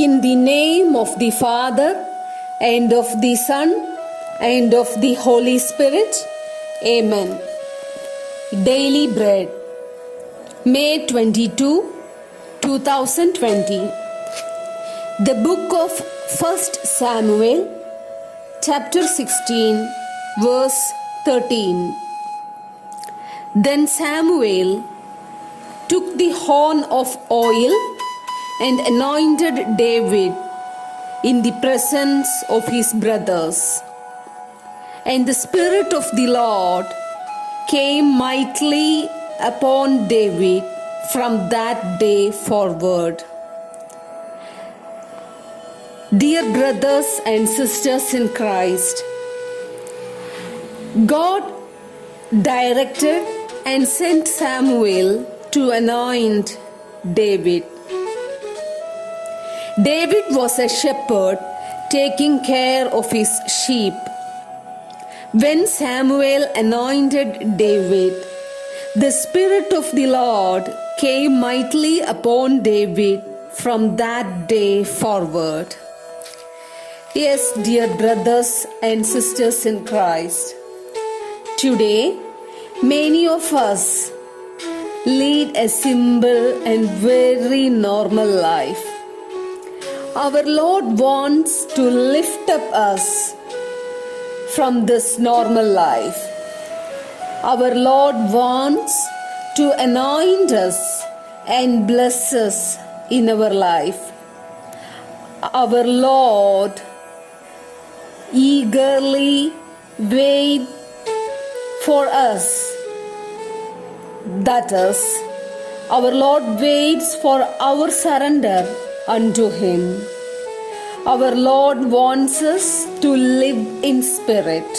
In the name of the Father, and of the Son, and of the Holy Spirit. Amen. Daily Bread, May 22, 2020. The book of 1 Samuel, chapter 16, verse 13. Then Samuel took the horn of oil and anointed David in the presence of his brothers. And the Spirit of the Lord came mightily upon David from that day forward. Dear brothers and sisters in Christ, God directed and sent Samuel to anoint David. David was a shepherd taking care of his sheep. When Samuel anointed David, the Spirit of the Lord came mightily upon David from that day forward. Yes, dear brothers and sisters in Christ, today many of us lead a simple and very normal life. Our Lord wants to lift up us from this normal life. Our Lord wants to anoint us and bless us in our life. Our Lord eagerly waits for us. That is, our Lord waits for our surrender unto Him. Our Lord wants us to live in spirit.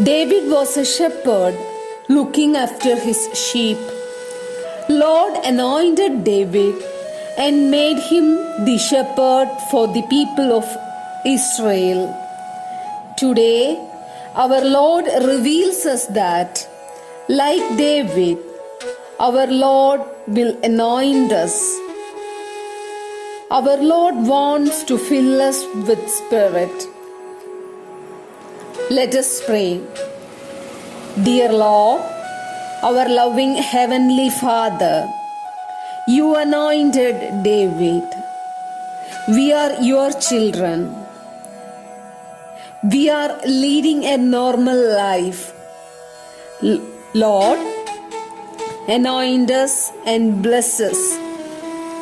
David was a shepherd looking after his sheep. Lord anointed David and made him the shepherd for the people of Israel. Today, our Lord reveals us that, like David, our Lord will anoint us. Our Lord wants to fill us with Spirit. Let us pray. Dear Lord, our loving Heavenly Father, you anointed David. We are your children. We are leading a normal life. Lord, anoint us and bless us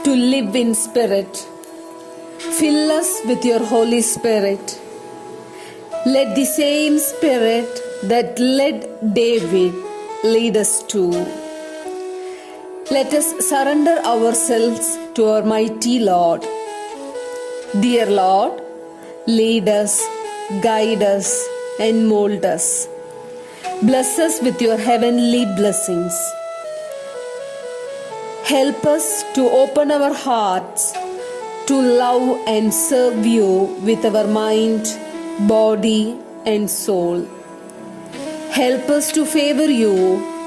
to live in spirit. Fill us with your Holy Spirit. Let the same Spirit that led David lead us too. Let us surrender ourselves to our mighty Lord. Dear Lord, lead us, guide us, and mold us. Bless us with your heavenly blessings. Help us to open our hearts to love and serve you with our mind, body, and soul. Help us to favor you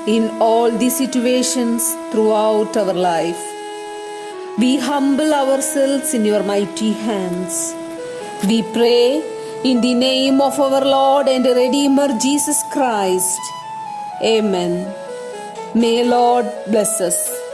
in all the situations throughout our life. We humble ourselves in your mighty hands. We pray in the name of our Lord and Redeemer Jesus Christ. Amen. May Lord bless us.